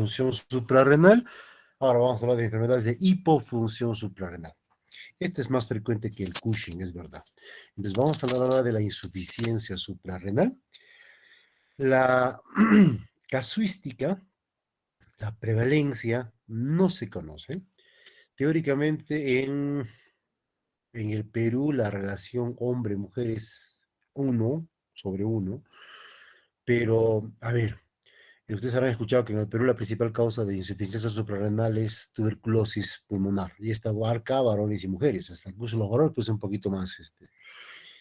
función suprarrenal. Ahora vamos a hablar de enfermedades de hipofunción suprarrenal. Este es más frecuente que el Cushing, es verdad. Entonces vamos a hablar ahora de la insuficiencia suprarrenal. La casuística, la prevalencia, no se conoce. Teóricamente en el Perú la relación hombre-mujer es 1/1, pero a ver, ustedes habrán escuchado que en el Perú la principal causa de insuficiencia suprarrenal es tuberculosis pulmonar, y esta abarca a varones y mujeres, hasta incluso los varones pues un poquito más,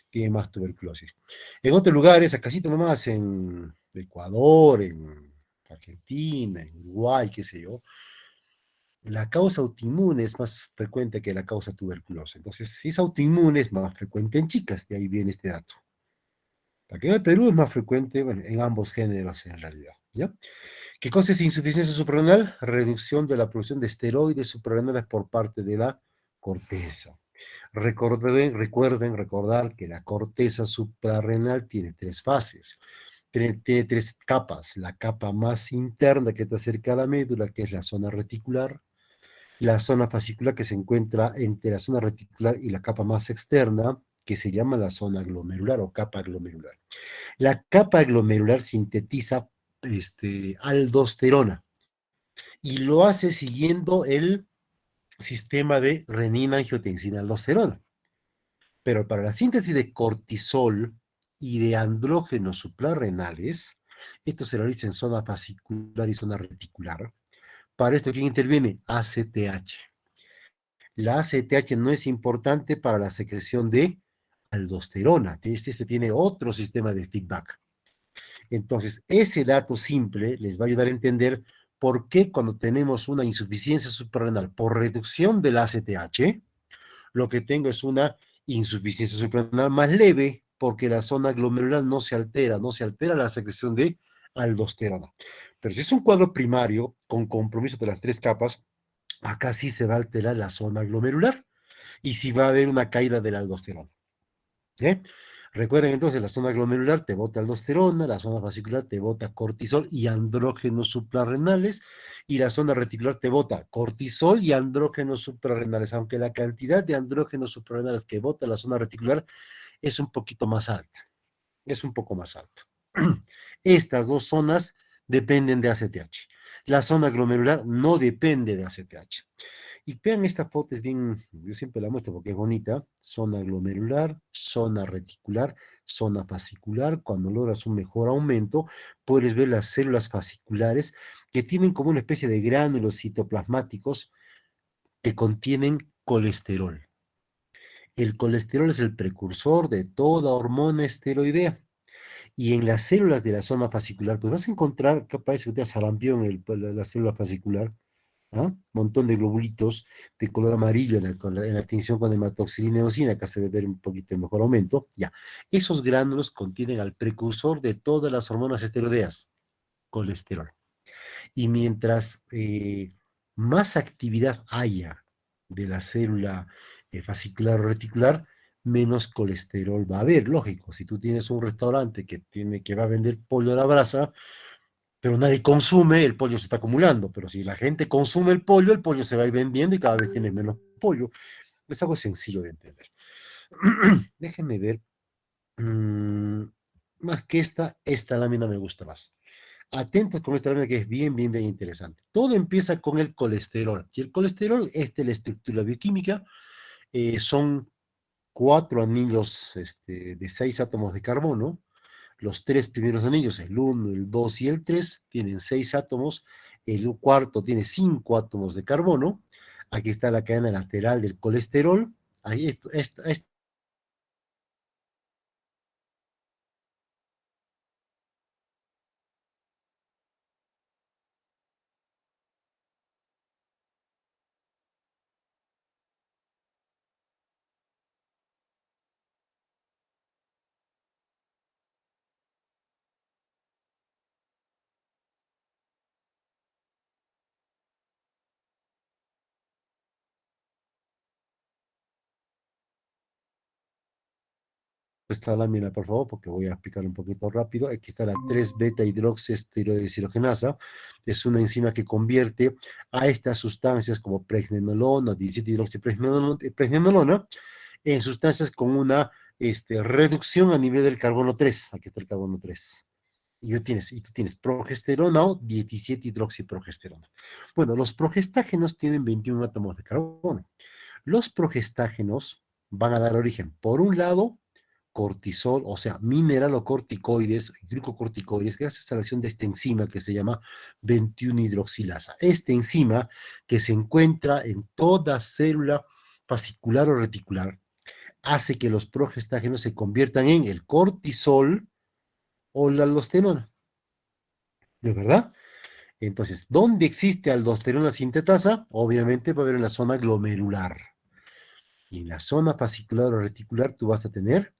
tienen más tuberculosis. En otros lugares, acá sí nomás, en Ecuador, en Argentina, en Uruguay, qué sé yo, la causa autoinmune es más frecuente que la causa tuberculosa. Entonces, si es autoinmune, es más frecuente en chicas, de ahí viene este dato. Aquí en el Perú es más frecuente, bueno, en ambos géneros en realidad, ¿ya? ¿Qué cosa es insuficiencia suprarrenal? Reducción de la producción de esteroides suprarrenales por parte de la corteza. Recuerden recordar que la corteza suprarrenal tiene tres fases, tiene tres capas. La capa más interna que está cerca de la médula, que es la zona reticular, la zona fascicular que se encuentra entre la zona reticular y la capa más externa, que se llama la zona glomerular o capa glomerular. La capa glomerular sintetiza aldosterona y lo hace siguiendo el sistema de renina-angiotensina-aldosterona. Pero para la síntesis de cortisol y de andrógenos suprarrenales, esto se realiza en zona fascicular y zona reticular. Para esto, ¿quién interviene? ACTH. La ACTH no es importante para la secreción de aldosterona. Este tiene otro sistema de feedback. Entonces, ese dato simple les va a ayudar a entender por qué cuando tenemos una insuficiencia suprarrenal por reducción del ACTH, lo que tengo es una insuficiencia suprarrenal más leve, porque la zona glomerular no se altera la secreción de aldosterona. Pero si es un cuadro primario con compromiso de las tres capas, acá sí se va a alterar la zona glomerular y sí va a haber una caída de la aldosterona. ¿Eh? Recuerden entonces, la zona glomerular te bota aldosterona, la zona fascicular te bota cortisol y andrógenos suprarrenales, y la zona reticular te bota cortisol y andrógenos suprarrenales, aunque la cantidad de andrógenos suprarrenales que bota la zona reticular es un poquito más alta, es un poco más alta. Estas dos zonas dependen de ACTH. La zona glomerular no depende de ACTH. Y vean, esta foto es bien, yo siempre la muestro porque es bonita, zona glomerular, zona reticular, zona fascicular. Cuando logras un mejor aumento, puedes ver las células fasciculares que tienen como una especie de gránulos citoplasmáticos que contienen colesterol. El colesterol es el precursor de toda hormona esteroidea. Y en las células de la zona fascicular, pues vas a encontrar, que parece que te da sarampión la célula fascicular, ¿ah? Montón de globulitos de color amarillo en la tinción con hematoxilina y eosina, acá se ve ver un poquito de mejor aumento. Ya, esos gránulos contienen al precursor de todas las hormonas esteroideas, colesterol. Y mientras más actividad haya de la célula fascicular o reticular, menos colesterol va a haber. Lógico, si tú tienes un restaurante que va a vender pollo a la brasa, pero nadie consume, el pollo se está acumulando. Pero si la gente consume el pollo se va a ir vendiendo y cada vez tienes menos pollo. Es algo sencillo de entender. Déjenme ver. Mm, Más que esta lámina me gusta más. Atentos con esta lámina que es bien, bien, bien interesante. Todo empieza con el colesterol. Y el colesterol es de la estructura bioquímica. Son cuatro anillos de 6 átomos de carbono. Los tres primeros anillos, el 1, el 2 y el 3, tienen 6 átomos. El cuarto tiene 5 átomos de carbono. Aquí está la cadena lateral del colesterol. Ahí, esta lámina, por favor, porque voy a explicar un poquito rápido. Aquí está la 3-beta-hidroxiesteroideshidrogenasa. Es una enzima que convierte a estas sustancias como pregnenolona, 17-hidroxipregnenolona, en sustancias con una reducción a nivel del carbono 3. Aquí está el carbono 3. Y tú tienes progesterona o 17-hidroxiprogesterona. Bueno, los progestágenos tienen 21 átomos de carbono. Los progestágenos van a dar origen, por un lado, cortisol, o sea, mineralocorticoides, glucocorticoides, gracias a la acción de esta enzima que se llama 21-hidroxilasa. Esta enzima que se encuentra en toda célula fascicular o reticular hace que los progestágenos se conviertan en el cortisol o la aldosterona. ¿De verdad? Entonces, ¿dónde existe aldosterona sintetasa? Obviamente va a haber en la zona glomerular. Y en la zona fascicular o reticular tú vas a tener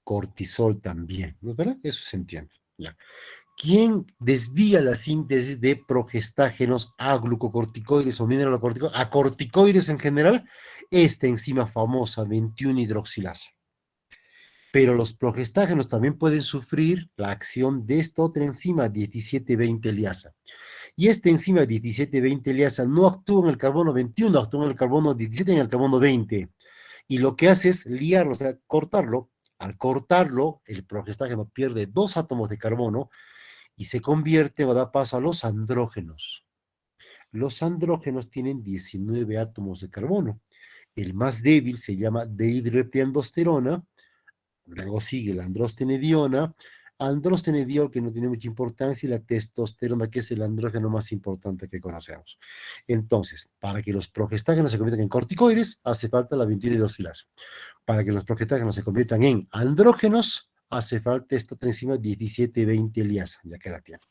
cortisol también, ¿no es verdad? Eso se entiende. Ya. ¿Quién desvía la síntesis de progestágenos a glucocorticoides o mineralocorticoides, a corticoides en general? Esta enzima famosa, 21-hidroxilasa. Pero los progestágenos también pueden sufrir la acción de esta otra enzima, 17-20-liasa. Y esta enzima 17-20-liasa no actúa en el carbono 21, actúa en el carbono 17 y en el carbono 20. Y lo que hace es liarlo, o sea, cortarlo. Al cortarlo, el progestágeno pierde 2 átomos de carbono y se convierte o da paso a los andrógenos. Los andrógenos tienen 19 átomos de carbono. El más débil se llama dehidroepiandrosterona, luego sigue la androstenediona, androstenediol, que no tiene mucha importancia, y la testosterona, que es el andrógeno más importante que conocemos. Entonces, para que los progestágenos se conviertan en corticoides, hace falta la 21-hidroxilasa. Para que los progestágenos se conviertan en andrógenos, hace falta esta otra enzima 17-20-liasa, ya que la tiene.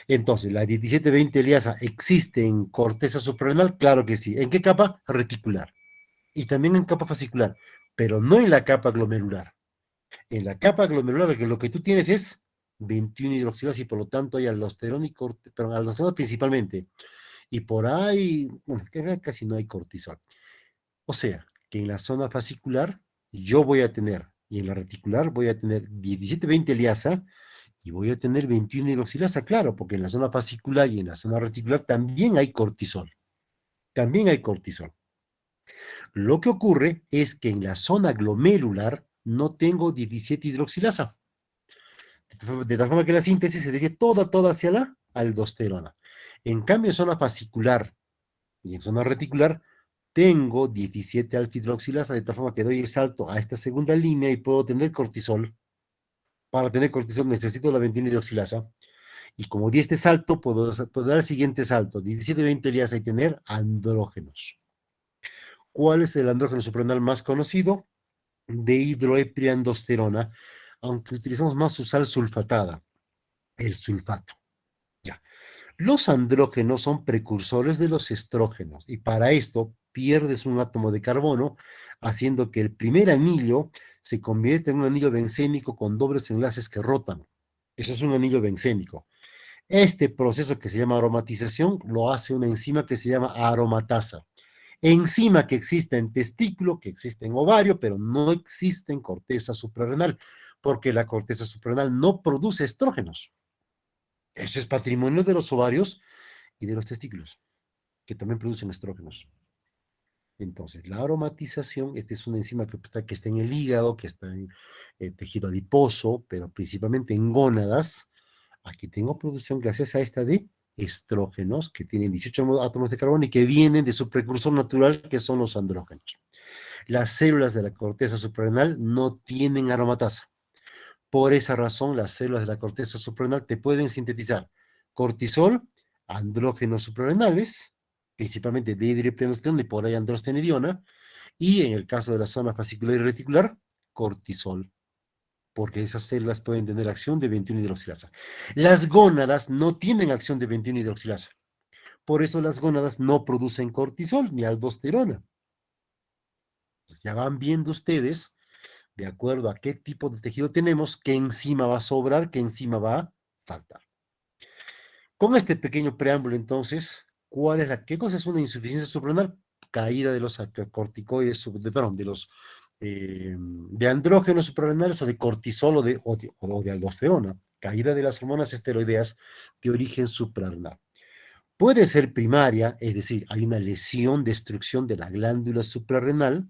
Entonces, ¿la 17-20-liasa existe en corteza suprarrenal? Claro que sí. ¿En qué capa? Reticular. Y también en capa fascicular, pero no en la capa glomerular. En la capa glomerular lo que tú tienes es 21-hidroxilasa y por lo tanto hay aldosterona pero aldosterona principalmente. Y por ahí, bueno, casi no hay cortisol. O sea, que en la zona fascicular yo voy a tener, y en la reticular voy a tener 17-20-liasa y voy a tener 21-hidroxilasa, claro, porque en la zona fascicular y en la zona reticular también hay cortisol. También hay cortisol. Lo que ocurre es que en la zona glomerular no tengo 17-hidroxilasa. De tal forma que la síntesis se dirige toda hacia la aldosterona. En cambio, en zona fascicular y en zona reticular, tengo 17-alfa-hidroxilasa, de tal forma que doy el salto a esta segunda línea y puedo tener cortisol. Para tener cortisol necesito la 21-hidroxilasa. Y como di este salto, puedo dar el siguiente salto, 17-20-liasa y tener andrógenos. ¿Cuál es el andrógeno suprarrenal más conocido? Dehidroepiandrosterona, aunque utilizamos más su sal sulfatada, el sulfato. Ya. Los andrógenos son precursores de los estrógenos y para esto pierdes un átomo de carbono, haciendo que el primer anillo se convierta en un anillo bencénico con dobles enlaces que rotan. Ese es un anillo bencénico. Este proceso que se llama aromatización lo hace una enzima que se llama aromatasa. Enzima que existe en testículo, que existe en ovario, pero no existe en corteza suprarrenal, porque la corteza suprarrenal no produce estrógenos. Ese es patrimonio de los ovarios y de los testículos, que también producen estrógenos. Entonces, la aromatización, esta es una enzima que está en el hígado, que está en tejido adiposo, pero principalmente en gónadas. Aquí tengo producción gracias a esta de estrógenos, que tienen 18 átomos de carbono y que vienen de su precursor natural, que son los andrógenos. Las células de la corteza suprarrenal no tienen aromatasa. Por esa razón, las células de la corteza suprarrenal te pueden sintetizar cortisol, andrógenos suprarrenales, principalmente dihidroepiandrosterona y por ahí androstenediona, y en el caso de la zona fascicular y reticular, cortisol, porque esas células pueden tener acción de 21-hidroxilasa. Las gónadas no tienen acción de 21-hidroxilasa, por eso las gónadas no producen cortisol ni aldosterona. Pues ya van viendo ustedes, de acuerdo a qué tipo de tejido tenemos, qué enzima va a sobrar, qué enzima va a faltar. Con este pequeño preámbulo, entonces, ¿qué cosa es una insuficiencia suprarrenal? Caída de los corticoides, perdón, de los de andrógenos suprarrenales o de cortisol o de aldosterona, caída de las hormonas esteroideas de origen suprarrenal. Puede ser primaria, es decir, hay una lesión, destrucción de la glándula suprarrenal,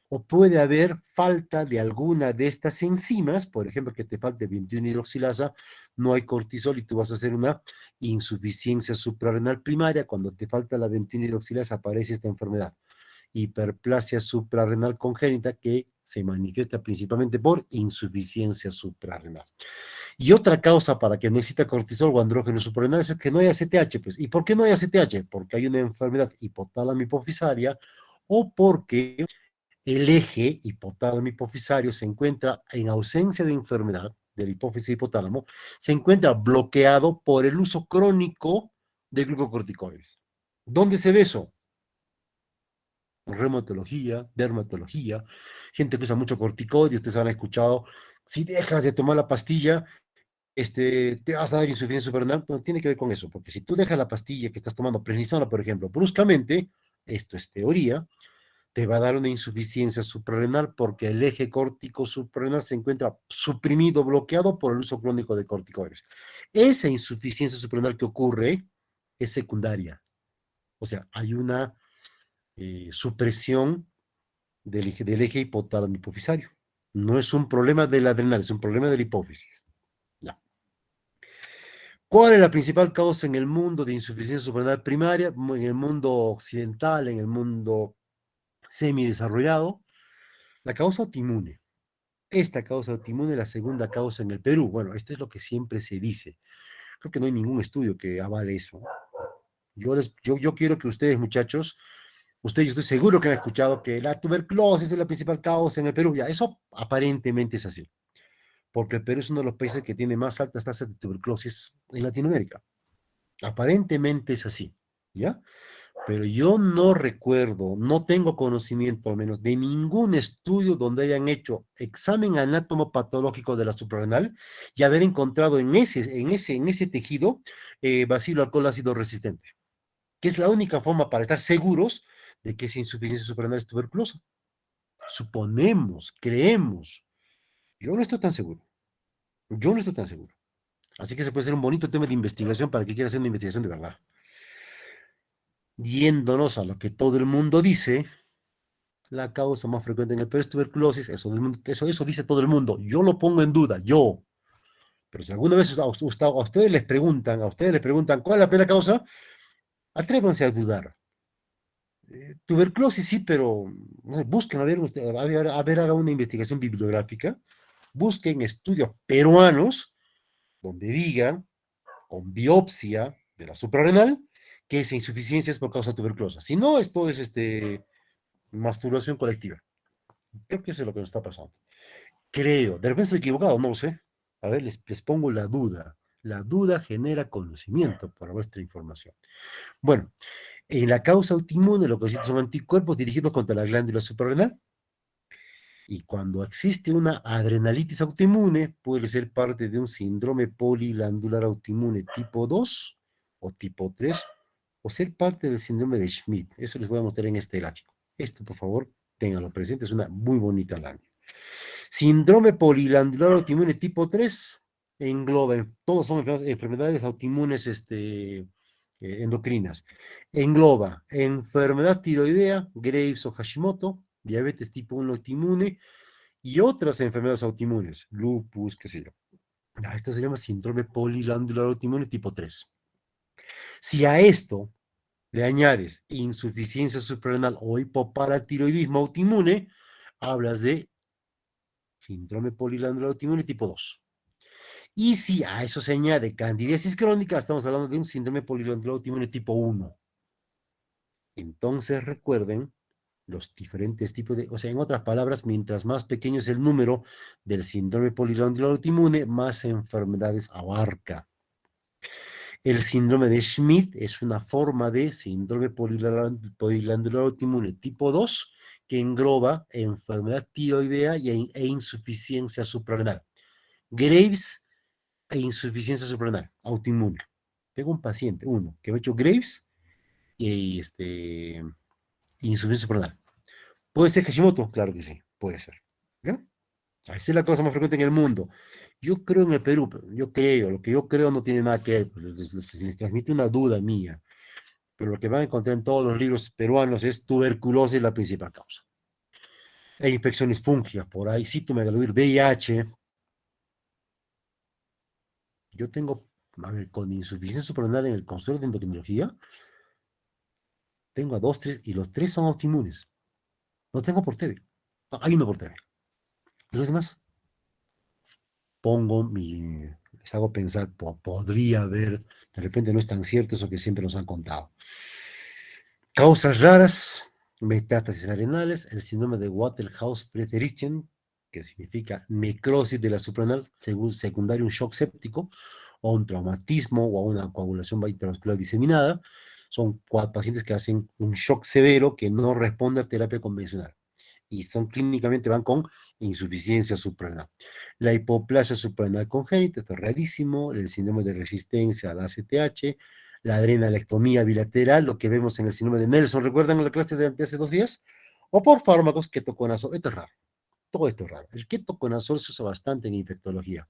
o puede haber falta de alguna de estas enzimas, por ejemplo, que te falte 21-hidroxilasa, no hay cortisol y tú vas a hacer una insuficiencia suprarrenal primaria. Cuando te falta la 21-hidroxilasa aparece esta enfermedad, hiperplasia suprarrenal congénita, que se manifiesta principalmente por insuficiencia suprarrenal. Y otra causa para que no exista cortisol o andrógenos suprarrenales es que no hay ACTH. Pues. ¿Y por qué no hay ACTH? Porque hay una enfermedad hipotálamo hipofisaria o porque el eje hipotálamo hipofisario se encuentra en ausencia de enfermedad del hipófisis hipotálamo, se encuentra bloqueado por el uso crónico de glucocorticoides. ¿Dónde se ve eso? Reumatología, dermatología, gente que usa mucho corticoides, ustedes han escuchado, si dejas de tomar la pastilla, te vas a dar insuficiencia suprarrenal, pero tiene que ver con eso, porque si tú dejas la pastilla que estás tomando, prednisona, por ejemplo, bruscamente, esto es teoría, te va a dar una insuficiencia suprarrenal porque el eje córtico suprarrenal se encuentra suprimido, bloqueado por el uso crónico de corticoides. Esa insuficiencia suprarrenal que ocurre es secundaria, o sea, hay una supresión del eje hipotálamo hipofisario. No es un problema del adrenal, es un problema de la hipófisis. Ya. ¿Cuál es la principal causa en el mundo de insuficiencia suprarrenal primaria? En el mundo occidental, en el mundo semidesarrollado, la causa autoinmune. Esta causa autoinmune es la segunda causa en el Perú. Bueno, esto es lo que siempre se dice. Creo que no hay ningún estudio que avale eso. Yo quiero que ustedes, muchachos, ustedes, yo estoy seguro que han escuchado que la tuberculosis es la principal causa en el Perú. Ya, eso aparentemente es así, porque el Perú es uno de los países que tiene más altas tasas de tuberculosis en Latinoamérica. Aparentemente es así, ¿ya? Pero yo no recuerdo, no tengo conocimiento al menos de ningún estudio donde hayan hecho examen anatomopatológico de la suprarrenal y haber encontrado en ese tejido bacilo alcohol ácido resistente, que es la única forma para estar seguros de que esa insuficiencia suprarrenal es tuberculosa. Suponemos, creemos. Yo no estoy tan seguro. Yo no estoy tan seguro. Así que se puede ser un bonito tema de investigación para que quiera hacer una investigación de verdad. Yéndonos a lo que todo el mundo dice, la causa más frecuente en el Perú es tuberculosis, eso dice todo el mundo. Yo lo pongo en duda, yo. Pero si alguna vez a ustedes les preguntan cuál es la primera causa, atrévanse a dudar. Tuberculosis sí, pero no sé, busquen, a ver, haga una investigación bibliográfica, busquen estudios peruanos donde digan, con biopsia de la suprarrenal, que esa insuficiencia es por causa de tuberculosis. Si no, esto es masturbación colectiva. Creo que eso es lo que nos está pasando. Creo, de repente estoy equivocado, no lo sé. A ver, les pongo la duda. La duda genera conocimiento por vuestra información. Bueno, en la causa autoinmune lo que existen son anticuerpos dirigidos contra la glándula suprarrenal. Y cuando existe una adrenalitis autoinmune, puede ser parte de un síndrome poliglandular autoinmune tipo 2 o tipo 3, o ser parte del síndrome de Schmidt. Eso les voy a mostrar en este gráfico. Esto, por favor, ténganlo presente, es una muy bonita lámina. Síndrome poliglandular autoinmune tipo 3 engloba, todos son enfermedades autoinmunes endocrinas. Engloba enfermedad tiroidea, Graves o Hashimoto, diabetes tipo 1 autoinmune y otras enfermedades autoinmunes, lupus, qué sé yo. Esto se llama síndrome poliglandular autoinmune tipo 3. Si a esto le añades insuficiencia suprarrenal o hipoparatiroidismo autoinmune, hablas de síndrome poliglandular autoinmune tipo 2. Y si a eso se añade candidiasis crónica, estamos hablando de un síndrome poliglandular autoinmune tipo 1. Entonces recuerden los diferentes tipos o sea, en otras palabras, mientras más pequeño es el número del síndrome poliglandular autoinmune, más enfermedades abarca. El síndrome de Schmidt es una forma de síndrome poliglandular autoinmune tipo 2 que engloba enfermedad tiroidea e insuficiencia suprarrenal. Graves e insuficiencia suprarrenal, autoinmune. Tengo un paciente, uno, que me ha hecho Graves y insuficiencia suprarrenal. ¿Puede ser Hashimoto? Claro que sí. puede ser. ¿Ya? Esa es la cosa más frecuente en el mundo. Yo creo en el Perú, pero yo creo, lo que yo creo no tiene nada que ver, pues, les transmite una duda mía, pero lo que van a encontrar en todos los libros peruanos es tuberculosis la principal causa. E infecciones fúngicas, por ahí, citomegalovirus, VIH. Yo tengo, a ver, con insuficiencia suprarrenal en el consultorio de endocrinología, tengo a dos, tres, y los tres son autoinmunes. No tengo por TV. No, hay uno por TV. Y los demás, les hago pensar, podría haber, de repente no es tan cierto eso que siempre nos han contado. Causas raras, metástasis arenales, el síndrome de Waterhouse-Friderichsen, que significa necrosis de la suprarrenal, secundario a un shock séptico, o un traumatismo, o a una coagulación intravascular diseminada. Son pacientes que hacen un shock severo que no responde a terapia convencional. Y son clínicamente van con insuficiencia suprarrenal. La hipoplasia suprarrenal congénita, esto es rarísimo, el síndrome de resistencia al ACTH, la adrenalectomía bilateral, lo que vemos en el síndrome de Nelson, ¿recuerdan la clase de hace 2 días? O por fármacos, ketoconazol, esto es raro, todo esto es raro. El ketoconazol se usa bastante en infectología.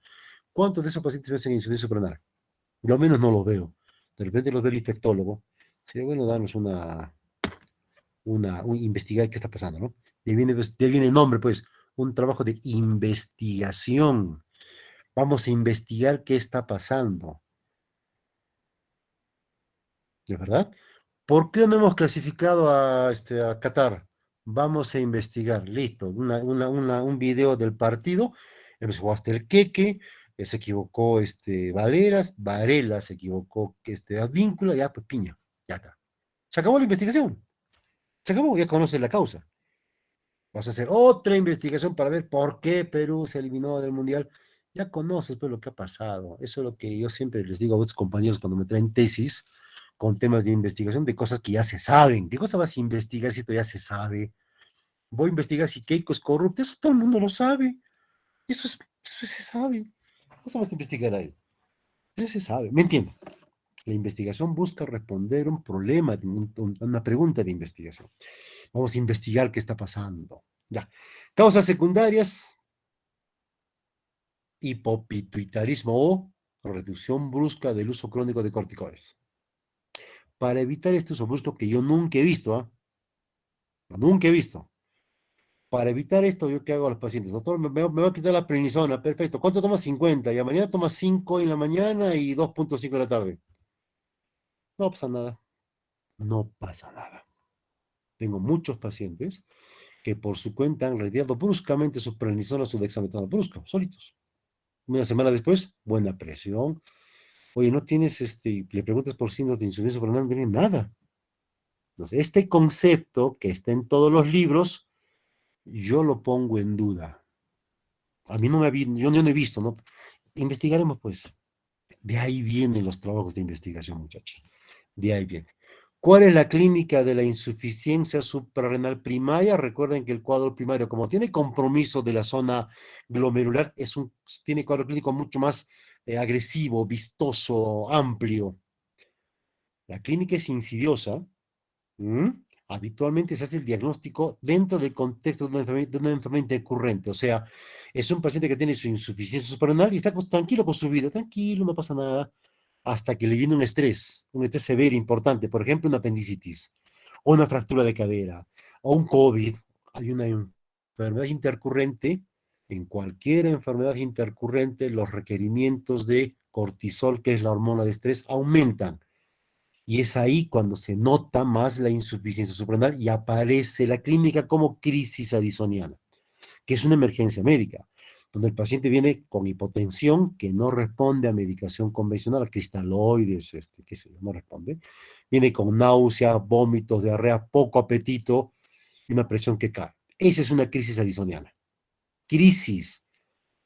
¿Cuántos de esos pacientes ven en insuficiencia suprarrenal? Yo al menos no los veo. De repente los ve el infectólogo. Sería bueno darnos investigar qué está pasando, ¿no? De ahí viene el nombre, pues, un trabajo de investigación. Vamos a investigar qué está pasando, ¿de verdad? ¿Por qué no hemos clasificado a Qatar? Vamos a investigar, listo, un video del partido, empezó hasta el Queque, se equivocó Varela se equivocó Advíncula, ya pues piña, ya está. Se acabó la investigación, se acabó, ya conoce la causa. Vas a hacer otra investigación para ver por qué Perú se eliminó del Mundial. Ya conoces pues lo que ha pasado. Eso es lo que yo siempre les digo a otros compañeros cuando me traen tesis con temas de investigación de cosas que ya se saben. ¿Qué cosa vas a investigar si esto ya se sabe? Voy a investigar si Keiko es corrupto. Eso todo el mundo lo sabe. Eso se sabe. ¿Qué cosa vas a investigar ahí? Eso se sabe. ¿Me entiendes? La investigación busca responder un problema, una pregunta de investigación. Vamos a investigar qué está pasando. Ya. Causas secundarias, hipopituitarismo o reducción brusca del uso crónico de corticoides. Para evitar este uso brusco que yo nunca he visto, nunca he visto. Para evitar esto, ¿yo qué hago a los pacientes? Doctor, me va a quitar la prednisona, perfecto. ¿Cuánto tomas? 50. Y a mañana tomas 5 en la mañana y 2,5 en la tarde. No pasa nada. No pasa nada. Tengo muchos pacientes que por su cuenta han retirado bruscamente su prednisona, su dexametasona brusca, solitos. Una semana después, buena presión. Oye, no tienes, le preguntas por signos de insuficiencia suprarrenal, no tiene nada. Entonces, este concepto que está en todos los libros, yo lo pongo en duda. A mí no me ha yo no he visto, ¿no? Investigaremos, pues. De ahí vienen los trabajos de investigación, muchachos. De ahí viene. ¿Cuál es la clínica de la insuficiencia suprarrenal primaria? Recuerden que el cuadro primario, como tiene compromiso de la zona glomerular, tiene cuadro clínico mucho más agresivo, vistoso, amplio. La clínica es insidiosa. ¿Mm? Habitualmente se hace el diagnóstico dentro del contexto de una enfermedad intercurrente. O sea, es un paciente que tiene su insuficiencia suprarrenal y está tranquilo con su vida, tranquilo, no pasa nada, hasta que le viene un estrés severo, importante, por ejemplo, una apendicitis, o una fractura de cadera, o un COVID. Hay una enfermedad intercurrente. En cualquier enfermedad intercurrente, los requerimientos de cortisol, que es la hormona de estrés, aumentan. Y es ahí cuando se nota más la insuficiencia suprarrenal y aparece la clínica como crisis addisoniana, que es una emergencia médica, donde el paciente viene con hipotensión que no responde a medicación convencional, a cristaloides, qué sé yo, no responde. Viene con náusea, vómitos, diarrea, poco apetito y una presión que cae. Esa es una crisis addisoniana. Crisis.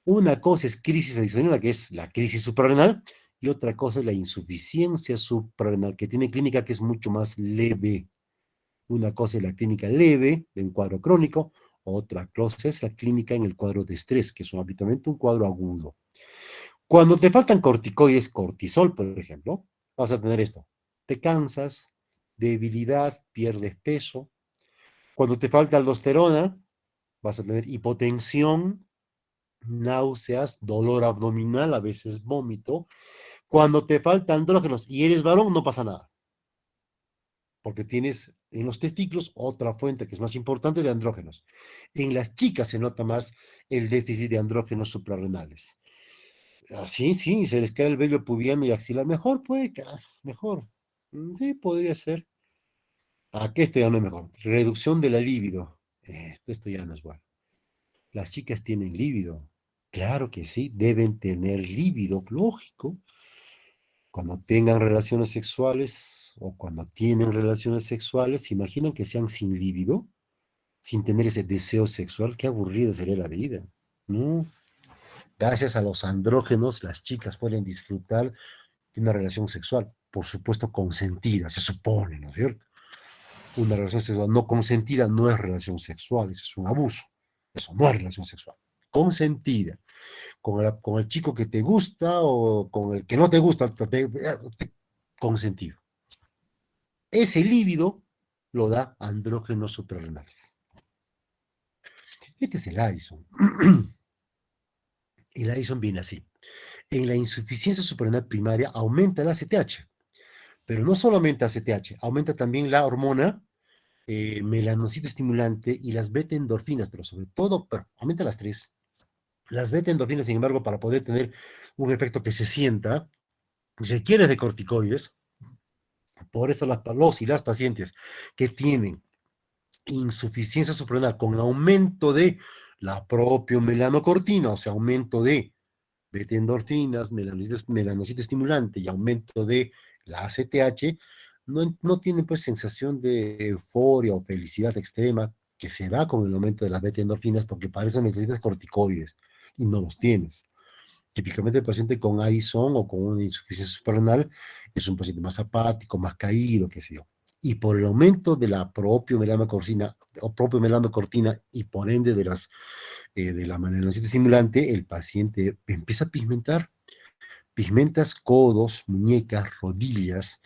Una cosa es crisis adicional, que es la crisis suprarrenal, y otra cosa es la insuficiencia suprarrenal, que tiene clínica que es mucho más leve. Una cosa es la clínica leve de un cuadro crónico, otra cosa es la clínica en el cuadro de estrés, que es habitualmente un cuadro agudo. Cuando te faltan corticoides, cortisol, por ejemplo, vas a tener esto. Te cansas, debilidad, pierdes peso. Cuando te falta aldosterona, vas a tener hipotensión, náuseas, dolor abdominal, a veces vómito. Cuando te faltan andrógenos y eres varón, no pasa nada, porque tienes en los testículos otra fuente que es más importante de andrógenos. En las chicas se nota más el déficit de andrógenos suprarrenales. Así, sí, se les cae el vello pubiano y axilar. Mejor, pues, mejor. Sí, podría ser. Aquí esto ya no es mejor. Reducción de la libido. Esto ya no es bueno. Las chicas tienen líbido. Claro que sí, deben tener líbido, lógico. Cuando tengan relaciones sexuales o cuando tienen relaciones sexuales, ¿se imaginan que sean sin líbido? Sin tener ese deseo sexual, qué aburrida sería la vida. No, gracias a los andrógenos, las chicas pueden disfrutar de una relación sexual, por supuesto consentida, se supone, ¿no es cierto? Una relación sexual no consentida no es relación sexual, eso es un abuso. Eso no es relación sexual. Consentida. Con el chico que te gusta o con el que no te gusta, consentido. Ese líbido lo da andrógenos suprarrenales. Este es el Addison. El Addison viene así. En la insuficiencia suprarrenal primaria aumenta el ACTH, pero no solo aumenta ACTH, aumenta también la hormona melanocito estimulante y las beta endorfinas, pero sobre todo, pero aumenta las tres. Las beta endorfinas, sin embargo, para poder tener un efecto que se sienta, requiere de corticoides. Por eso los y las pacientes que tienen insuficiencia suprarrenal con aumento de la propia melanocortina, o sea, aumento de beta-endorfinas, melanocito estimulante y aumento de la ACTH, no tienen pues sensación de euforia o felicidad extrema que se da con el aumento de las beta-endorfinas porque para eso necesitas corticoides y no los tienes. Típicamente el paciente con Addison o con una insuficiencia suprarrenal es un paciente más apático, más caído, qué sé yo. Y por el aumento de la propia melanocortina, o propia melanocortina y por ende de la melanocita estimulante, el paciente empieza a pigmentar. Pigmentas codos, muñecas, rodillas,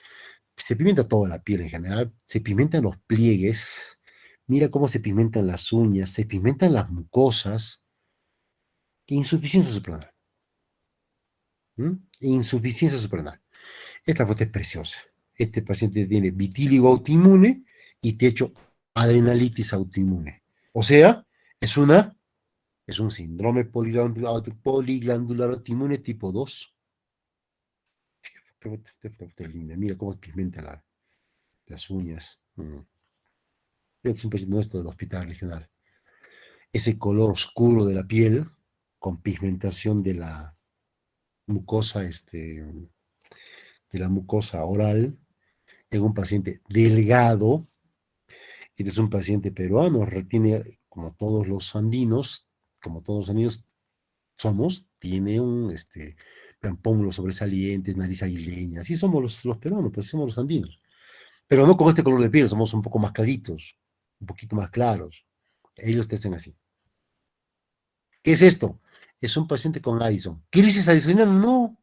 se pigmenta toda la piel en general, se pigmentan los pliegues, mira cómo se pigmentan las uñas, se pigmentan las mucosas, insuficiencia suprarrenal. Insuficiencia suprarrenal. Esta foto es preciosa. Este paciente tiene vitíligo autoinmune y techo adrenalitis autoinmune. O sea, es un síndrome poliglandular autoinmune tipo 2. Qué linda. Mira cómo pigmenta las uñas. Este es un paciente nuestro del hospital regional. Ese color oscuro de la piel con pigmentación de la mucosa, de la mucosa oral en un paciente delgado. Este es un paciente peruano, tiene, como todos los andinos somos, tiene pómulos sobresalientes, nariz aguileña, así somos los peruanos, pues somos los andinos. Pero no con este color de piel, somos un poco más claritos, un poquito más claros. Ellos te hacen así. ¿Qué es esto? Es un paciente con Addison. ¿Crisis addisoniana? No,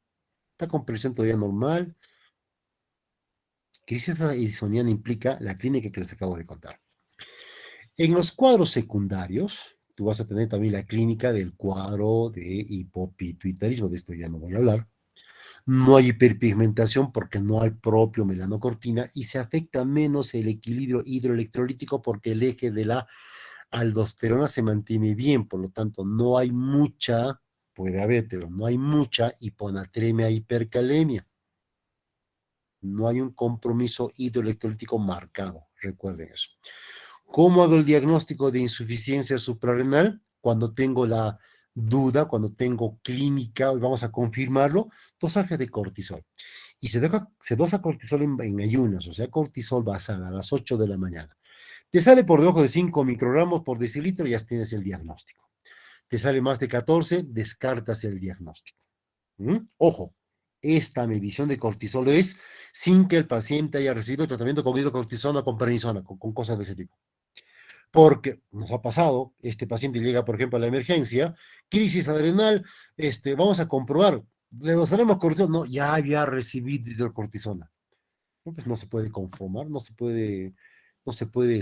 está con presión todavía normal. Crisis addisoniana implica la clínica que les acabo de contar. En los cuadros secundarios, tú vas a tener también la clínica del cuadro de hipopituitarismo, de esto ya no voy a hablar. No hay hiperpigmentación porque no hay propio melanocortina y se afecta menos el equilibrio hidroelectrolítico porque el eje de la aldosterona se mantiene bien, por lo tanto no hay mucha, puede haber, pero no hay mucha hiponatremia, hipercalemia. No hay un compromiso hidroelectrolítico marcado, recuerden eso. ¿Cómo hago el diagnóstico de insuficiencia suprarrenal? Cuando tengo la duda, cuando tengo clínica, vamos a confirmarlo, dosaje de cortisol. Y se dosa cortisol en ayunas, o sea, cortisol basal a las 8 de la mañana. Te sale por debajo de 5 microgramos por decilitro, ya tienes el diagnóstico. Te sale más de 14, descartas el diagnóstico. Ojo, esta medición de cortisol es sin que el paciente haya recibido tratamiento con hidrocortisona, con prednisona, con cosas de ese tipo. Porque nos ha pasado, este paciente llega, por ejemplo, a la emergencia, crisis adrenal, vamos a comprobar, le dosaremos cortisol, no, ya había recibido hidrocortisona. No, pues no se puede conformar, no se puede no se puede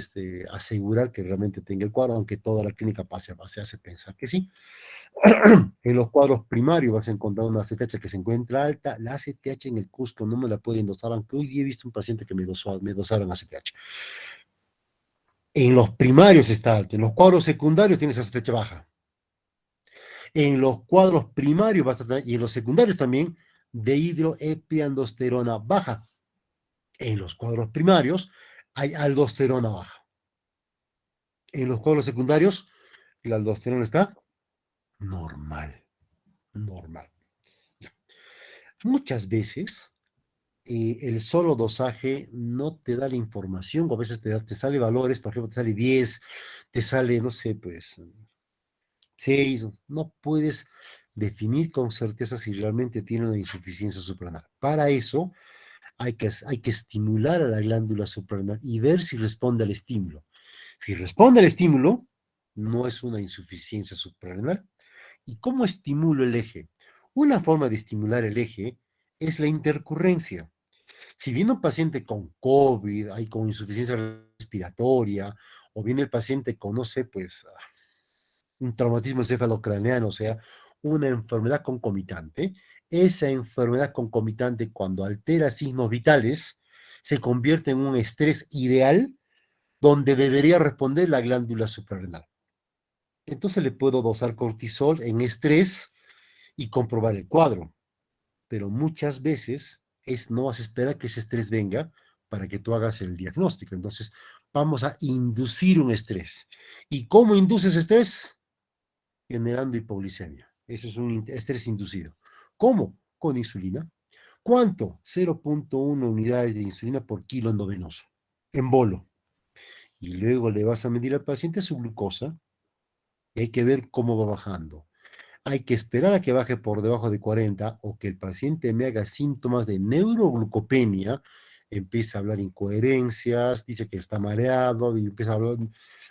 asegurar que realmente tenga el cuadro, aunque toda la clínica se hace pensar que sí. En los cuadros primarios vas a encontrar una ACTH que se encuentra alta. La ACTH en el Cusco no me la pueden dosar, aunque hoy día he visto un paciente que me dosaron ACTH. En los primarios está alta, en los cuadros secundarios tienes ACTH baja. En los cuadros primarios vas a tener, y en los secundarios también, dehidroepiandrosterona baja. En los cuadros primarios hay aldosterona baja. En los cuadros secundarios, la aldosterona está normal, normal. Muchas veces el solo dosaje no te da la información, o a veces te sale valores, por ejemplo, te sale 10, te sale, no sé, pues 6, no puedes definir con certeza si realmente tiene una insuficiencia suprarrenal. Para eso hay que estimular a la glándula suprarrenal y ver si responde al estímulo. Si responde al estímulo, no es una insuficiencia suprarrenal. ¿Y cómo estimulo el eje? Una forma de estimular el eje es la intercurrencia. Si viene un paciente con COVID, hay con insuficiencia respiratoria, o viene el paciente con, no sé, pues, un traumatismo encefalocraneano, o sea, una enfermedad concomitante, esa enfermedad concomitante, cuando altera signos vitales, se convierte en un estrés ideal donde debería responder la glándula suprarrenal. Entonces le puedo dosar cortisol en estrés y comprobar el cuadro, pero muchas veces no vas a esperar que ese estrés venga para que tú hagas el diagnóstico. Entonces, vamos a inducir un estrés. ¿Y cómo induces estrés? Generando hipoglicemia. Eso es un estrés inducido. ¿Cómo? Con insulina. ¿Cuánto? 0.1 unidades de insulina por kilo endovenoso, en bolo. Y luego le vas a medir al paciente su glucosa y hay que ver cómo va bajando. Hay que esperar a que baje por debajo de 40 o que el paciente me haga síntomas de neuroglucopenia, empieza a hablar incoherencias, dice que está mareado, y empieza a hablar,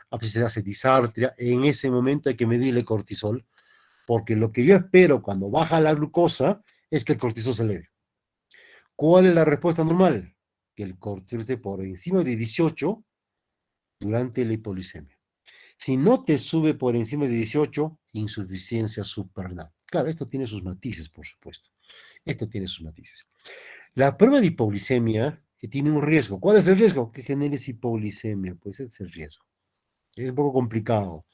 a veces hace disartria. En ese momento hay que medirle cortisol, porque lo que yo espero cuando baja la glucosa es que el cortisol se eleve. ¿Cuál es la respuesta normal? Que el cortisol esté por encima de 18 durante la hipoglicemia. Si no te sube por encima de 18, insuficiencia suprarrenal. Claro, esto tiene sus matices, por supuesto. Esto tiene sus matices. La prueba de hipoglicemia tiene un riesgo. ¿Cuál es el riesgo? Que generes hipoglicemia. Pues ese es el riesgo. Es un poco complicado,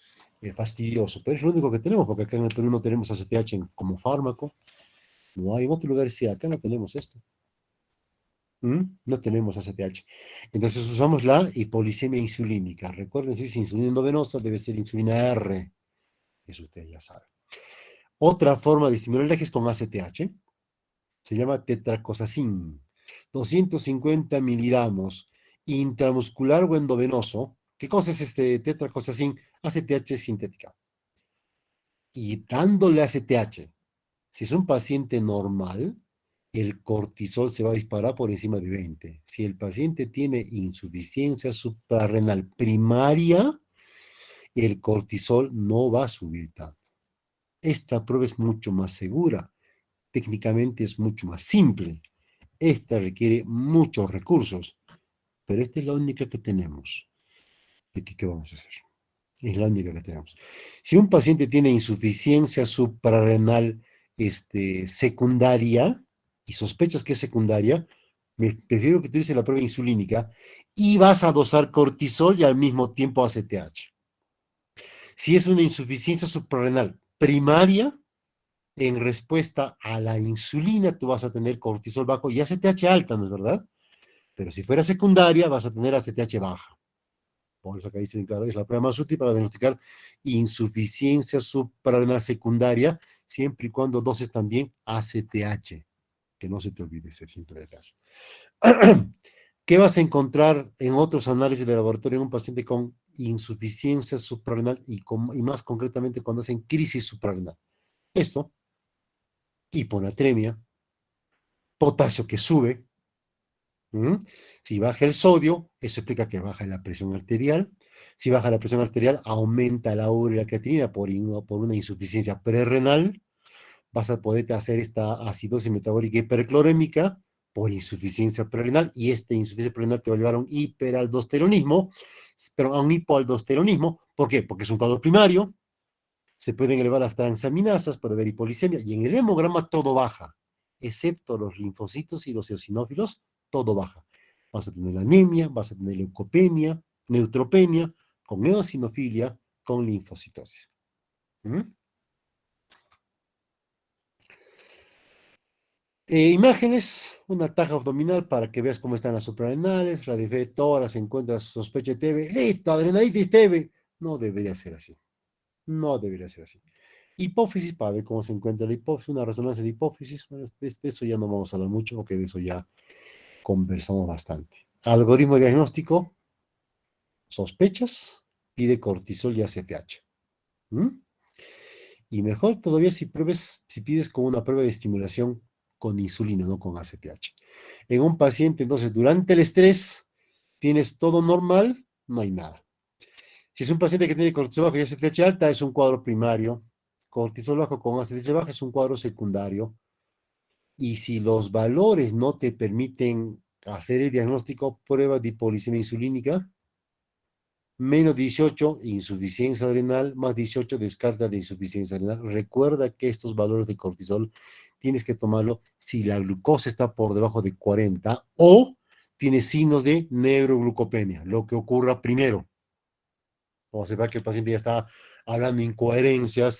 fastidioso, pero es lo único que tenemos, porque acá en el Perú no tenemos ACTH como fármaco. No hay en otro lugar, sí, acá no tenemos esto. No tenemos ACTH. Entonces usamos la hipoglicemia insulínica. Recuerden, si es insulina endovenosa, debe ser insulina R. Eso ustedes ya saben. Otra forma de estimular el eje es con ACTH. Se llama tetracosasin. 250 miligramos intramuscular o endovenoso. ¿Qué cosa es este tetracosasin? ACTH sintética. Y dándole ACTH, si es un paciente normal, el cortisol se va a disparar por encima de 20. Si el paciente tiene insuficiencia suprarrenal primaria, el cortisol no va a subir tanto. Esta prueba es mucho más segura, técnicamente es mucho más simple. Esta requiere muchos recursos, pero esta es la única que tenemos. ¿Qué vamos a hacer? Es la única que tenemos. Si un paciente tiene insuficiencia suprarrenal secundaria y sospechas que es secundaria, me prefiero que utilices la prueba insulínica y vas a dosar cortisol y al mismo tiempo ACTH. Si es una insuficiencia suprarrenal primaria, en respuesta a la insulina, tú vas a tener cortisol bajo y ACTH alta, ¿no es verdad? Pero si fuera secundaria, vas a tener ACTH baja. Por eso acá dicen, claro, es la prueba más útil para diagnosticar insuficiencia suprarrenal secundaria, siempre y cuando doses también ACTH, que no se te olvide ese siempre detalle. ¿Qué vas a encontrar en otros análisis de laboratorio en un paciente con insuficiencia suprarrenal y más concretamente cuando hacen crisis suprarrenal? Esto, hiponatremia, potasio que sube. Si baja el sodio, eso explica que baja la presión arterial. Si baja la presión arterial, aumenta la urea y la creatinina por una insuficiencia prerrenal. Vas a poder hacer esta acidosis metabólica hiperclorémica por insuficiencia prerenal, y esta insuficiencia prerenal te va a llevar a un hiperaldosteronismo, pero a un hipoaldosteronismo. ¿Por qué? Porque es un cuadro primario, se pueden elevar las transaminasas, puede haber hipolisemia, y en el hemograma todo baja, excepto los linfocitos y los eosinófilos, todo baja. Vas a tener anemia, vas a tener leucopenia, neutropenia, con eosinofilia, con linfocitosis. ¿Mm? Imágenes, una taja abdominal para que veas cómo están las suprarrenales, radiografía de tórax, encuentras sospecha de TB, listo, adrenalitis TB. No debería ser así, no debería ser así. Hipófisis, para ver cómo se encuentra la hipófisis, una resonancia de hipófisis. Bueno, de eso ya no vamos a hablar mucho, porque de eso ya conversamos bastante. Algoritmo diagnóstico, sospechas, pide cortisol y ACTH. ¿Mm? Y mejor todavía si pides con una prueba de estimulación con insulina, no con ACTH. En un paciente, entonces, durante el estrés, tienes todo normal, no hay nada. Si es un paciente que tiene cortisol bajo y ACTH alta, es un cuadro primario. Cortisol bajo con ACTH baja es un cuadro secundario. Y si los valores no te permiten hacer el diagnóstico, prueba de hipolicemia insulínica, menos 18, insuficiencia adrenal, más 18, descarta de insuficiencia adrenal. Recuerda que estos valores de cortisol tienes que tomarlo si la glucosa está por debajo de 40 o tienes signos de neuroglucopenia, lo que ocurra primero. O se ve que el paciente ya está hablando incoherencias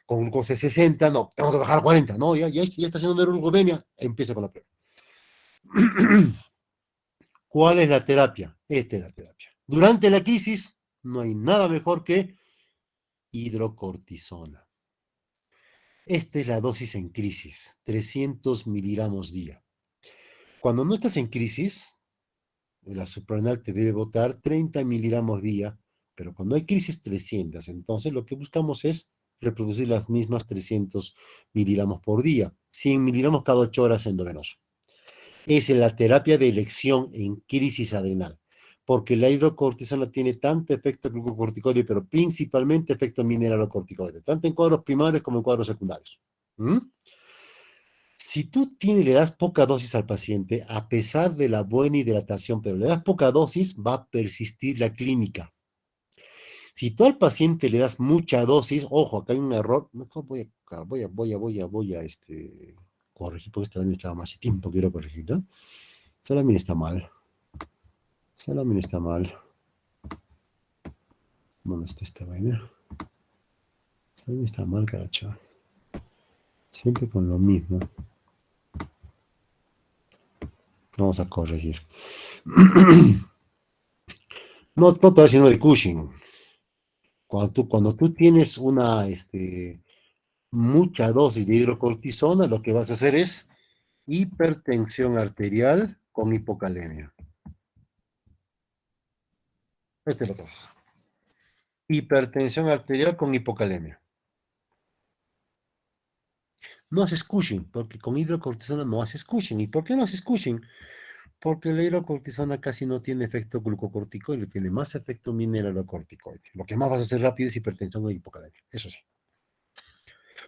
con glucosa de 60, no, tengo que bajar a 40, no, ya está haciendo neuroglucopenia, empieza con la prueba. ¿Cuál es la terapia? Esta es la terapia. Durante la crisis no hay nada mejor que hidrocortisona. Esta es la dosis en crisis, 300 miligramos día. Cuando no estás en crisis, la suprarrenal te debe botar 30 miligramos día, pero cuando hay crisis 300. Entonces lo que buscamos es reproducir las mismas 300 miligramos por día, 100 miligramos cada 8 horas endovenoso. Es la terapia de elección en crisis adrenal, porque la hidrocortisona tiene tanto efecto glucocorticoide, pero principalmente efecto mineralocorticoide, tanto en cuadros primarios como en cuadros secundarios. ¿Mm? Si tú le das poca dosis al paciente, a pesar de la buena hidratación, pero le das poca dosis, va a persistir la clínica. Si tú al paciente le das mucha dosis, ojo, acá hay un error, mejor voy a corregir, porque esta también estaba más tiempo, quiero corregir, ¿no? Salamina está mal. Salamina está mal. ¿Dónde está esta vaina? Salamina está mal, caracho. Siempre con lo mismo. Vamos a corregir. No todo es de Cushing. Cuando tú tienes mucha dosis de hidrocortisona, lo que vas a hacer es hipertensión arterial con hipocalemia. Este es lo que es. Hipertensión arterial con hipocalemia. No haces Cushing, porque con hidrocortisona no haces Cushing. ¿Y por qué no haces Cushing? Porque la hidrocortisona casi no tiene efecto glucocorticoide, tiene más efecto mineralocorticoide. Lo que más vas a hacer rápido es hipertensión o hipocalemia, eso sí.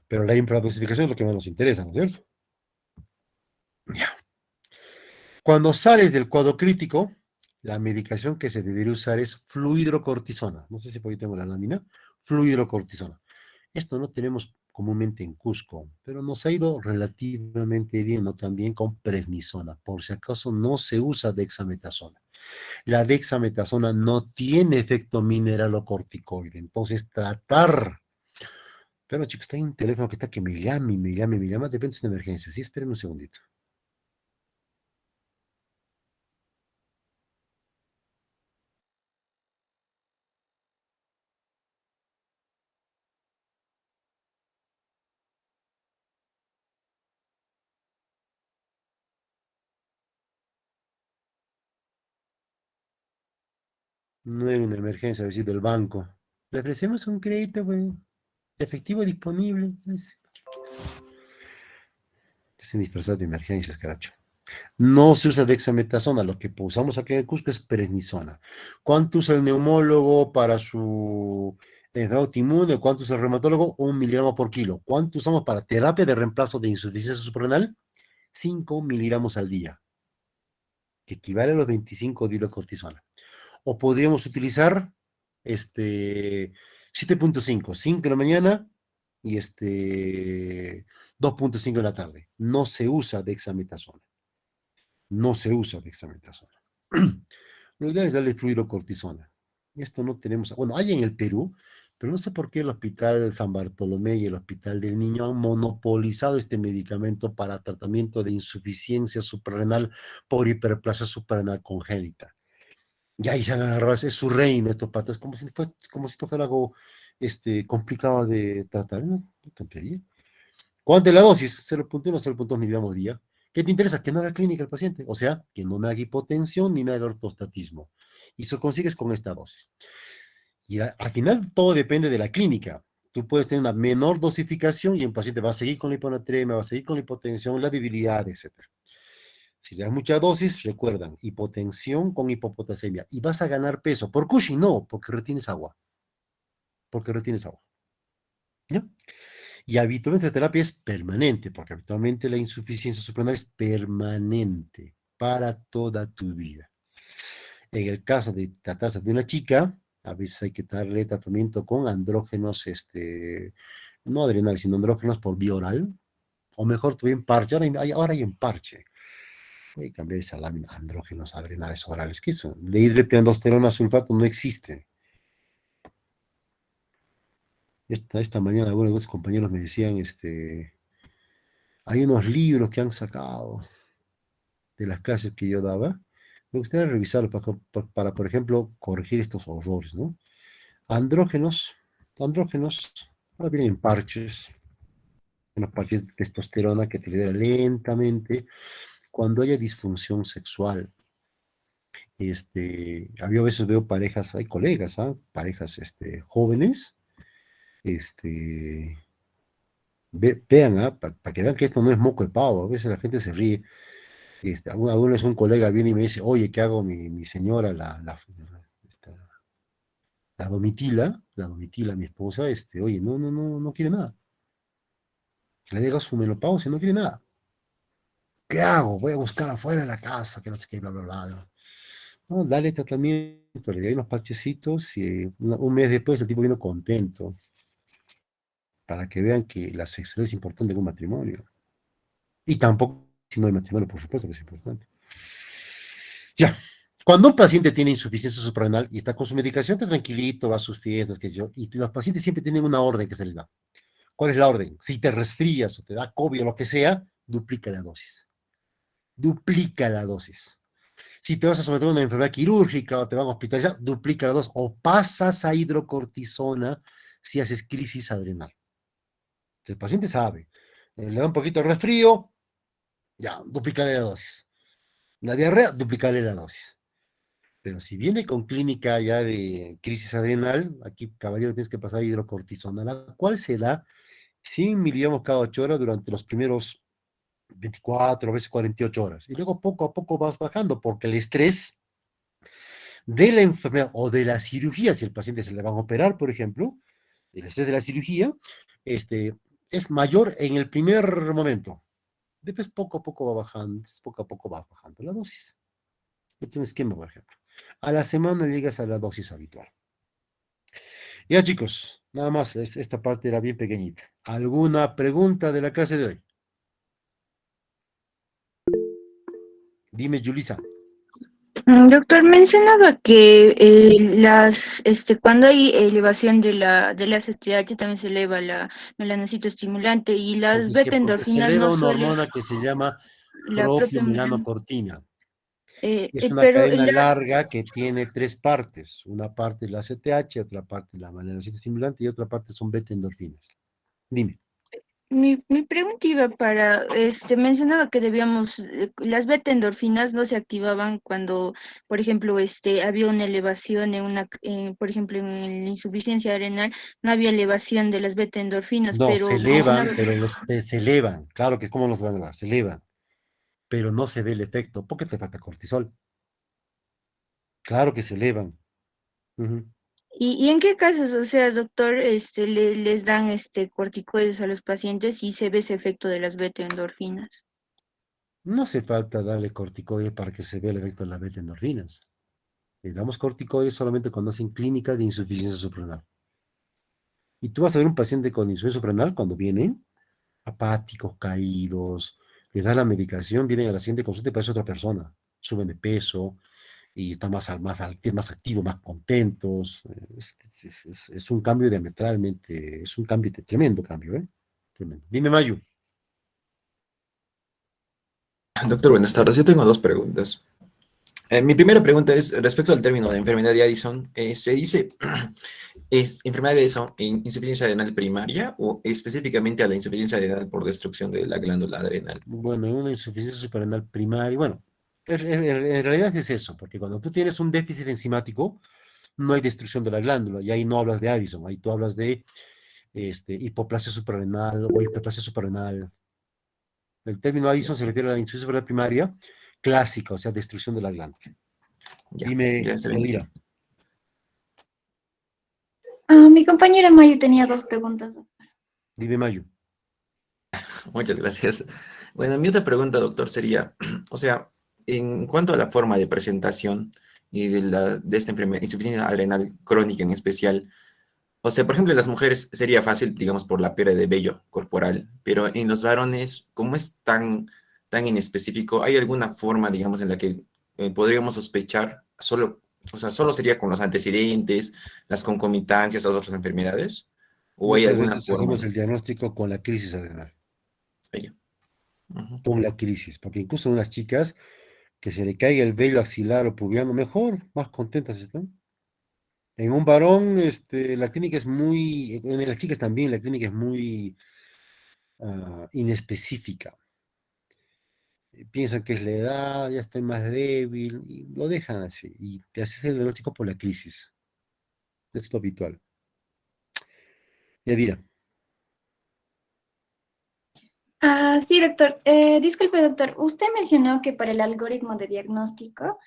Pero la infradosificación es lo que más nos interesa, ¿no es cierto? Ya. Cuando sales del cuadro crítico, la medicación que se debería usar es fluhidrocortisona. No sé si por ahí tengo la lámina. Fluhidrocortisona. Esto no tenemos comúnmente en Cusco, pero nos ha ido relativamente bien, ¿no? También con prednisona. Por si acaso no se usa dexametasona. La dexametasona no tiene efecto mineralocorticoide. Entonces, tratar. Pero chicos, está en un teléfono que está que me llame, me llame, me llama. Depende de una emergencia. Sí, espérenme un segundito. No era una emergencia, decir, del banco. Le ofrecemos un crédito, güey. Efectivo disponible. Es un disfrazado de emergencias, caracho. No se usa dexametasona, lo que usamos aquí en Cusco es prednisona. ¿Cuánto usa el neumólogo para su enfermedad autoinmune? ¿Cuánto usa el reumatólogo? 1 miligramo por kilo. ¿Cuánto usamos para terapia de reemplazo de insuficiencia suprarrenal? 5 miligramos al día, que equivale a los 25 de hidrocortisona. O podríamos utilizar 7.5, 5 en la mañana y 2.5 en la tarde. No se usa dexametasona. No se usa dexametasona. Lo ideal es darle fluidocortisona. Esto no tenemos, bueno, hay en el Perú, pero no sé por qué el Hospital San Bartolomé y el Hospital del Niño han monopolizado este medicamento para tratamiento de insuficiencia suprarrenal por hiperplasia suprarrenal congénita. Y ahí se han agarrado, es su reino estos patas, como si esto fuera algo complicado de tratar. ¿No? Qué tontería. ¿Cuánto es la dosis? 0.1, 0.2 miligramos día. ¿Qué te interesa? Que no haga clínica el paciente. O sea, que no me haga hipotensión ni me haga ortostatismo. Y eso consigues con esta dosis. Y al final todo depende de la clínica. Tú puedes tener una menor dosificación y el paciente va a seguir con la hiponatremia, va a seguir con la hipotensión, la debilidad, etcétera. Si le das mucha dosis, recuerdan, hipotensión con hipopotasemia. Y vas a ganar peso. ¿Por Cushing? No, porque retienes agua. Porque retienes agua. ¿Ya? Y habitualmente la terapia es permanente, porque habitualmente la insuficiencia suprarrenal es permanente para toda tu vida. En el caso de tratarse de una chica, a veces hay que darle tratamiento con andrógenos, no adrenales, sino andrógenos por vía oral, o mejor, tuve en parche, ahora hay en parche. Voy a cambiar esa lámina, andrógenos adrenales orales. ¿Qué es eso? De hidropiandosterona sulfato no existe. Esta mañana algunos de los compañeros me decían, hay unos libros que han sacado de las clases que yo daba. Me gustaría revisarlos para, por ejemplo, corregir estos horrores, ¿no? Andrógenos, andrógenos, ahora vienen parches, unos parches de testosterona que te libera lentamente cuando haya disfunción sexual. Había a veces veo parejas, hay colegas, ¿ah? Parejas jóvenes, este, vean, ¿ah? Para que vean que esto no es moco de pavo, a veces la gente se ríe. Alguna vez un colega viene y me dice, oye, ¿qué hago mi señora, esta- la domitila, mi esposa, oye, no, no, no, no quiere nada. Le digo su menopausia, no quiere nada. ¿Qué hago? Voy a buscar afuera de la casa, que no sé qué, bla, bla, bla. No, dale tratamiento, le doy unos parchecitos y un mes después el tipo vino contento para que vean que la sexualidad es importante en un matrimonio. Y tampoco, si no hay matrimonio, por supuesto que es importante. Ya, cuando un paciente tiene insuficiencia suprarrenal y está con su medicación, está tranquilito, va a sus fiestas, que yo, y los pacientes siempre tienen una orden que se les da. ¿Cuál es la orden? Si te resfrías o te da COVID o lo que sea, duplica la dosis. Duplica la dosis. Si te vas a someter a una enfermedad quirúrgica o te van a hospitalizar, duplica la dosis. O pasas a hidrocortisona si haces crisis adrenal. El paciente sabe. Le da un poquito de resfrío, ya, duplicarle la dosis. La diarrea, duplicarle la dosis. Pero si viene con clínica ya de crisis adrenal, aquí, caballero, tienes que pasar hidrocortisona, la cual se da 100 miligramos cada 8 horas durante los primeros 24, a veces 48 horas. Y luego poco a poco vas bajando, porque el estrés de la enfermedad o de la cirugía, si el paciente se le van a operar, por ejemplo, el estrés de la cirugía, es mayor en el primer momento. Después poco a poco va bajando, poco a poco va bajando la dosis. Este es un esquema, por ejemplo. A la semana llegas a la dosis habitual. Ya, chicos, nada más, esta parte era bien pequeñita. ¿Alguna pregunta de la clase de hoy? Dime, Julisa. Doctor, mencionaba que cuando hay elevación de la STH también se eleva la melanocito estimulante y las Porque se beta-endorfinas eleva no una suele, hormona que se llama la propia propiomelanocortina. Es una pero cadena larga que tiene tres partes. Una parte es la CTH, otra parte es la melanocito estimulante y otra parte son beta endorfinas. Dime. mi pregunta iba para, mencionaba que debíamos, las beta-endorfinas no se activaban cuando, por ejemplo, había una elevación por ejemplo, en la insuficiencia renal, no había elevación de las beta-endorfinas, No, se pero elevan, mencionaba, pero se elevan. Claro que cómo no se van a elevar, se elevan, pero no se ve el efecto porque te falta cortisol. Claro que se elevan. Ujú. ¿y en qué casos, o sea, doctor, les dan corticoides a los pacientes y se ve ese efecto de las beta-endorfinas? No hace falta darle corticoides para que se vea el efecto de la beta endorfinas. Le damos corticoides solamente cuando hacen clínica de insuficiencia suprarrenal. Y tú vas a ver un paciente con insuficiencia suprarrenal cuando vienen apáticos, caídos, le da la medicación, vienen a la siguiente consulta y parece otra persona. Suben de peso y están más activos, más contentos. Es un cambio diametralmente, es un cambio, tremendo cambio, ¿eh? Tremendo. Dime, Mayu. Doctor, buenas tardes. Yo tengo dos preguntas. Mi primera pregunta es respecto al término de enfermedad de Addison. ¿Se dice es enfermedad de Addison en insuficiencia adrenal primaria o específicamente a la insuficiencia adrenal por destrucción de la glándula adrenal? Bueno, una insuficiencia suprarrenal primaria, bueno, en realidad es eso, porque cuando tú tienes un déficit enzimático, no hay destrucción de la glándula, y ahí no hablas de Addison, ahí tú hablas de hipoplasia suprarrenal o hiperplasia suprarrenal. El término Ya, Addison se refiere a la insuficiencia suprarrenal primaria clásica, o sea, destrucción de la glándula. ya Dime, está bien. Yadira, Mi compañera Mayu tenía dos preguntas. dime, Mayu. Muchas gracias. Bueno, mi otra pregunta, doctor, sería, o sea, en cuanto a la forma de presentación y de esta enfermedad, insuficiencia adrenal crónica en especial, o sea, por ejemplo, en las mujeres sería fácil, digamos, por la pérdida de vello corporal, pero en los varones, como es tan inespecífico, ¿hay alguna forma, digamos, en la que podríamos sospechar solo, o sea, solo sería con los antecedentes, las concomitancias a otras enfermedades? ¿O hay Muchas alguna veces forma hacemos de el diagnóstico con la crisis adrenal, ello? Ujú. con la crisis, porque incluso en unas chicas que se le caiga el vello axilar o pubiano, mejor, más contentas están. En un varón, la clínica es muy, en las chicas también, la clínica es muy inespecífica. Piensan que es la edad, ya estoy más débil, y lo dejan así. Y te haces el diagnóstico por la crisis. Es lo habitual. Yadira, Sí, doctor. Disculpe, doctor. Usted mencionó que para el algoritmo de diagnóstico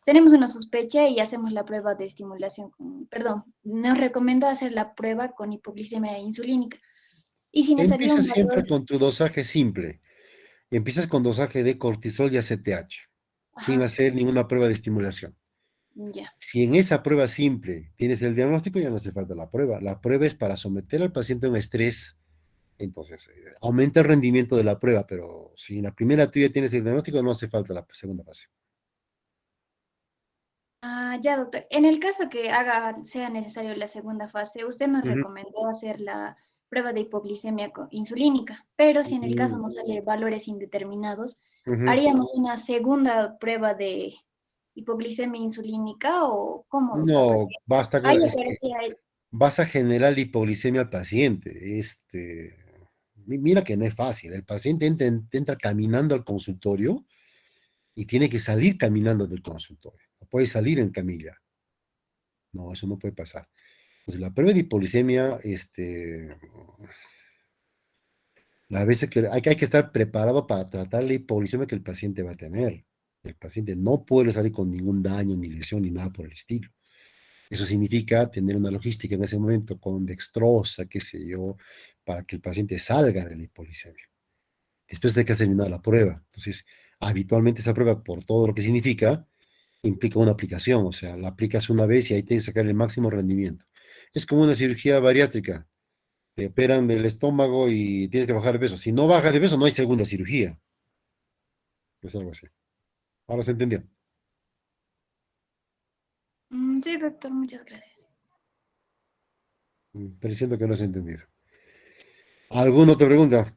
tenemos una sospecha y hacemos la prueba de estimulación perdón, nos recomendó hacer la prueba con hipoglicemia insulínica. Y si nos salió empieza un siempre valor, con tu dosaje simple. Empiezas con dosaje de cortisol y ACTH, sin ajá, hacer ninguna prueba de estimulación. ya. Si en esa prueba simple tienes el diagnóstico, ya no hace falta la prueba. La prueba es para someter al paciente a un estrés. Entonces, aumenta el rendimiento de la prueba, pero si en la primera tú ya tienes el diagnóstico, no hace falta la segunda fase. Ya, doctor. En el caso que sea necesario la segunda fase, usted nos Ujú. recomendó hacer la prueba de hipoglicemia insulínica, pero si en el caso Mm, nos sale valores indeterminados, ujú. ¿haríamos una segunda prueba de hipoglicemia insulínica o cómo, doctor? Porque No, basta con, ahí es que aparecía, vas a generar hipoglicemia al paciente. Mira que no es fácil. El paciente entra caminando al consultorio y tiene que salir caminando del consultorio. No puede salir en camilla. No, eso no puede pasar. Entonces, la prueba de hipoglicemia, la veces que hay que estar preparado para tratar la hipoglicemia que el paciente va a tener. El paciente no puede salir con ningún daño, ni lesión, ni nada por el estilo. Eso significa tener una logística en ese momento con dextrosa, qué sé yo, para que el paciente salga de la hipoglicemia. Después de que has terminado la prueba. Entonces, habitualmente esa prueba, por todo lo que significa, implica una aplicación. O sea, la aplicas una vez y ahí tienes que sacar el máximo rendimiento. Es como una cirugía bariátrica. Te operan del estómago y tienes que bajar de peso. Si no bajas de peso, no hay segunda cirugía. Es algo así. Ahora se entendió. sí, doctor, muchas gracias. Pero siento que no se ha entendido. ¿Alguna otra pregunta?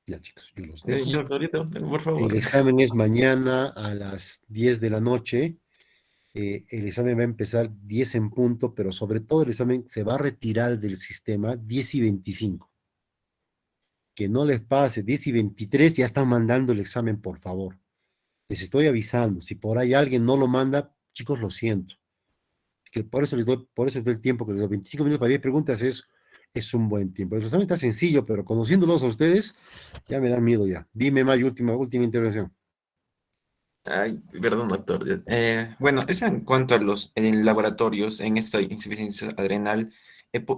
Ya, chicos, yo los dejo. Doctorito, por El favor. examen es mañana a las 10 de la noche. El examen va a empezar 10 en punto, pero sobre todo el examen se va a retirar del sistema 10:25. Que no les pase, 10:23 ya están mandando el examen, por favor. Les estoy avisando. Si por ahí alguien no lo manda, chicos, lo siento. Que por eso les doy el tiempo que les doy. 25 minutos para 10 preguntas es un buen tiempo. El examen está sencillo, pero conociéndolos a ustedes, ya me da miedo ya. Dime, Mayo, última intervención. Ay, perdón, doctor. Bueno, es en cuanto a los en laboratorios, en esta insuficiencia adrenal,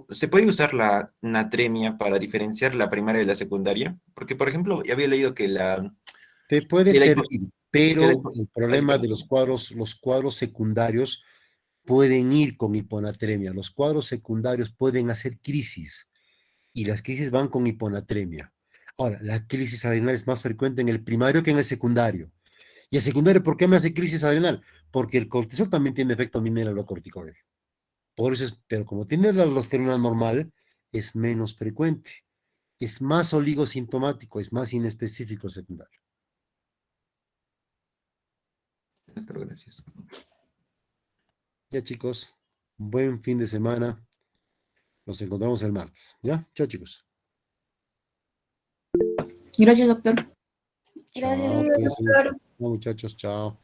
¿se puede usar la natremia para diferenciar la primaria de la secundaria? Porque, por ejemplo, ya había leído que Te puede que la, servir, que la- pero el ay, problema de disculpa. los cuadros secundarios pueden ir con hiponatremia. Los cuadros secundarios pueden hacer crisis y las crisis van con hiponatremia. Ahora, la crisis adrenal es más frecuente en el primario que en el secundario. Y el secundario, ¿por qué me hace crisis adrenal? Porque el cortisol también tiene efecto mineralocorticoide. Por eso es, pero como tiene la aldosterona normal, es menos frecuente. Es más oligosintomático, es más inespecífico el secundario. Doctor, gracias. Ya, chicos, buen fin de semana. Nos encontramos el martes. ¿Ya? Chao, chicos. Gracias, doctor. Gracias, Chao, cuídense mucho. doctor. No, muchachos, chao.